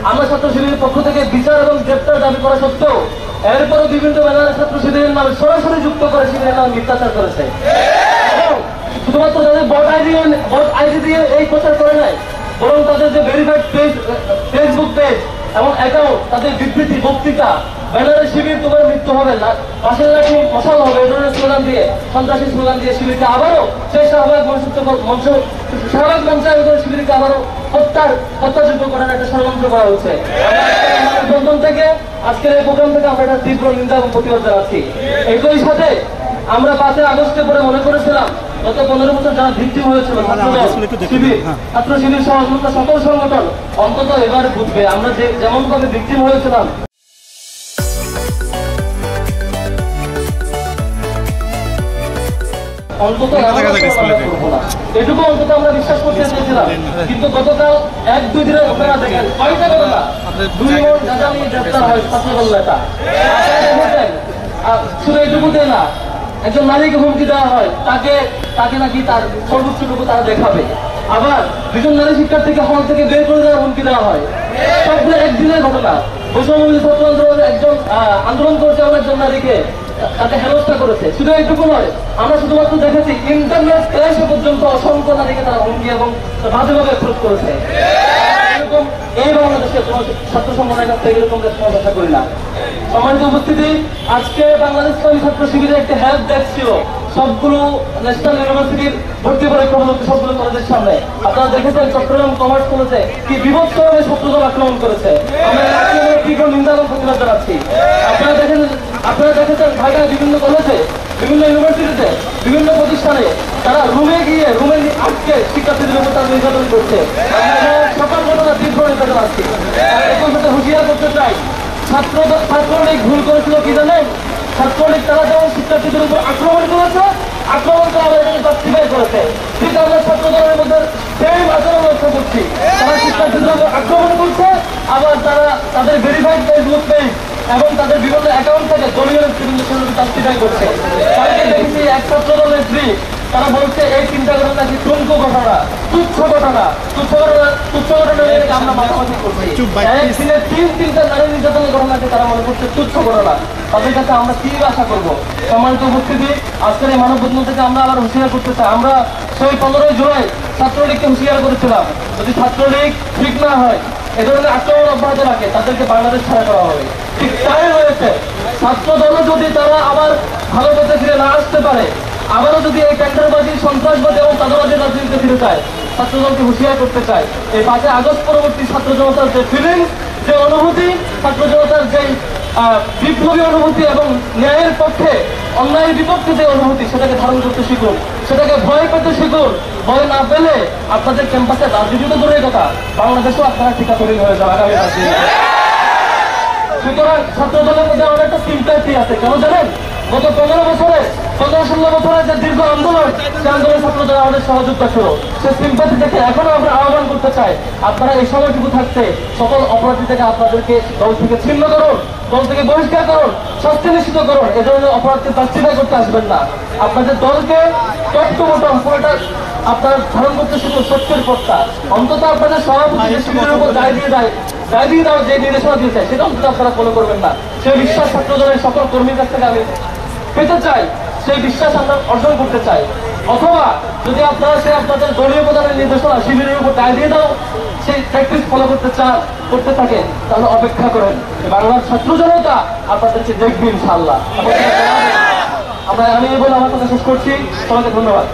আমরা ছাত্র শিবিরের পক্ষ থেকে বিচার এবং গ্রেপ্তার দাবি করা সত্ত্বেও এরপরও বিভিন্ন ব্যানারে ছাত্র শিবিরের নামে সরাসরি যুক্ত করে শিবিরের নামে মিথ্যাচার করেছে। শুধুমাত্র তাদের ভোট আইডি দিয়ে এই প্রচার করে নাই, বরং তাদের যে ভেরিফাইড পেজ, ফেসবুক পেজ এবং অ্যাকাউন্ট, তাদের বিবৃতি, বক্তৃতা, ব্যানারে শিবির তোমার মৃত্যু হবে না, পাশের লাঠি মশাল হবে, এই ধরনের স্লোগান দিয়ে, সন্ত্রাসী স্লোগান দিয়ে শিবিরকে আবারও সেই শাহবাগ মঞ্চায়ন করে শিবিরকে আবারও হত্যাযোগ্য করার একটা ষড়যন্ত্র করা হচ্ছে। লন্ডন থেকে আজকের এই প্রোগ্রাম থেকে আমরা একটা তীব্র নিন্দা এবং প্রতিবাদ জানাচ্ছি। একই সাথে আমরা 5 আগস্টে পরে মনে করেছিলাম গত 15 বছর যারা ভিকটিম হয়েছিল ছাত্র শিবির সহ সকল সংগঠন অন্তত এবার বুঝবে আমরা যেমন ভাবে ভিকটিম হয়েছিলাম অন্তত এটুকু অন্তত আমরা বিশ্বাস করতে চেয়েছিলাম। কিন্তু গতকাল 1-2 দিনের ঘটনা দেখেন, কয়টা ঘটনা, 2 মন গাঁজা নিয়ে গ্রেপ্তার হয় ছাত্রদল নেতা। শুধু এটুকুতে না, একজন নারীকে হুমকি দেওয়া হয়, তাকে নাকি তার সর্বোচ্চটুকু তারা দেখাবে। আবার 2জন নারী শিক্ষার্থীকে হল থেকে বের করে দেওয়ার হুমকি দেওয়া হয়। সবগুলো একদিনের ঘটনা। বৈষম্যবিরোধী ছাত্র আন্দোলনের একজন আন্দোলন করছে এমন একজন নারীকে তাকে হেনস্থা করেছে। শুধু এইটুকু নয়, আমরা শুধুমাত্র দেখেছি ইন্টারনেট ক্লাসে পর্যন্ত অসংখ্য নারীকে তারা হুমকি এবং বাজেভাবে অ্যাপ্রোচ করেছে। এরকম এই বাংলাদেশের কোন ছাত্র সংগঠনের কাছ থেকে এরকম রেসপন্স আশা করি না। সম্মানিত উপস্থিতি, আজকে বাংলাদেশ ইসলামী ছাত্র শিবিরের একটি হেল্প ডেস্ক ছিল সবগুলো ন্যাশনাল ইউনিভার্সিটির ভর্তি পরীক্ষা সবগুলো কলেজের সামনে। আপনারা দেখেছেন চট্টগ্রাম কমার্স কলেজে কি বিভৎসভাবে ছাত্রদল আক্রমণ করেছে। আমরা তীব্র নিন্দা এবং প্রতিবাদ জানাচ্ছি। আপনারা দেখেছেন ঢাকায় বিভিন্ন কলেজে, বিভিন্ন ইউনিভার্সিটিতে, বিভিন্ন প্রতিষ্ঠানে তারা রুমে গিয়ে রুমে আটকে শিক্ষার্থীদের উপর তারা নির্যাতন করছে। সকল ঘটনা তীব্র নিন্দা জানাচ্ছি। এখন সাথে হুঁশিয়ার করতে চাই, ছাত্রলীগ ভুল করেছিল কি জানেন? ছাত্রলীগ তারা যেমন শিক্ষার্থীদের উপর আক্রমণ করেছে, আক্রমণ করে আমাদের জাস্টিফাই করেছে, ঠিক আমরা ছাত্র দলের মধ্যে সেই আচরণ লক্ষ্য করছি। তারা শিক্ষার্থীদের উপর আক্রমণ করছে, আবার তারা তাদের ভেরিফাইড ফেসবুক পেজ এবং তাদের বিভিন্ন অ্যাকাউন্ট থেকে দলীয় জাস্টিফাই করছে। তাদেরকে দেখেছি এক ছাত্র দলের স্ত্রী, তারা বলছে এই চিন্তা ঘটনা নাকি টুঙ্কু ঘটনা, তুচ্ছ ঘটনা আমরা মাথামাতি করছি। একদিনে 3-3টা নারী নির্যাতনের ঘটনাকে তারা মনে করছে তুচ্ছ ঘটনা। তাদের কাছে আমরা কি আশা করবো? সম্মানিত উপস্থিতি, আজকের এই মানববন্ধন থেকে আমরা আবার হুঁশিয়ার করতে চাই। আমরা সেই 15 জুলাই ছাত্রলীগকে হুঁশিয়ার করেছিলাম, যদি ছাত্রলীগ ঠিক না হয়, এ ধরনের আক্রমণ অব্যাহত রাখে, তাদেরকে বাংলাদেশ ছাড়া করা হবে। ঠিক তাই হয়েছে। ছাত্র দলও যদি তারা আবার ভালো পথে ফিরে না আসতে পারে, আবারও যদি এই টেন্ডারবাজি, সন্ত্রাসবাদী এবং চাঁদাবাজির রাজনীতিতে ফিরে চায়, ছাত্রদলকে হুঁশিয়ার করতে চায়। এই 5 আগস্ট পরবর্তী ছাত্র জনতার যে ফিলিংস, যে অনুভূতি, ছাত্র জনতার যে বিপ্লবী অনুভূতি এবং ন্যায়ের পক্ষে অন্যায়ের বিপক্ষে যে অনুভূতি, সেটাকে ধারণ করতে শিখুন, সেটাকে ভয় পেতে শিখুন। ভয় না পেলে আপনাদের ক্যাম্পাসে রাজনীতি তো দূরের কথা, বাংলাদেশেও আপনারা ঠিকাদারি হয়ে যাবে আগামী রাজনীতি। সুতরাং ছাত্র দলের মধ্যে অনেকটা সিম্প্যাথি আছে। কেন জানেন? গত 15-16 বছরের যে দীর্ঘ আন্দোলন, সে আন্দোলন ছাত্রদের আমাদের সহযোগিতা ছিল। সে সিম্প্যাথি থেকে এখনো আমরা আহ্বান করতে চাই, আপনারা এই সময়টুকু থাকতে সকল অপরাধী থেকে আপনাদেরকে দল থেকে ছিন্ন করুন, দল থেকে বহিষ্কার করুন, শাস্তি নিশ্চিত করুন। এ ধরনের অপরাধকে জাস্টিফাই করতে আসবেন না। আপনাদের দলকে টপ পুরোটা আপনারা ধারণ করতে শিখুন সত্যের পথটা। অন্তত আপনাদের সভাপতি শিবিরের উপর দায় দিয়ে দাও যে নির্দেশনা দিয়েছে, সেটা অন্তত আপনারা ফলো করবেন না। সেই বিশ্বাস ছাত্র দলের সকল কর্মীর কাছ থেকে আমি পেতে চাই, সেই বিশ্বাস আমরা অর্জন করতে চাই। অথবা যদি আপনারা আপনাদের দলীয় প্রধানের নির্দেশনা শিবিরের উপর দায় দিয়ে দাও, সেই প্র্যাকটিস ফলো করতে থাকে, তাহলে অপেক্ষা করেন, বাংলার ছাত্র জনতা আপনাদেরকে দেখবে ইনশাআল্লাহ। আমি এই বলে আমার কথা শেষ করছি। সবাইকে ধন্যবাদ।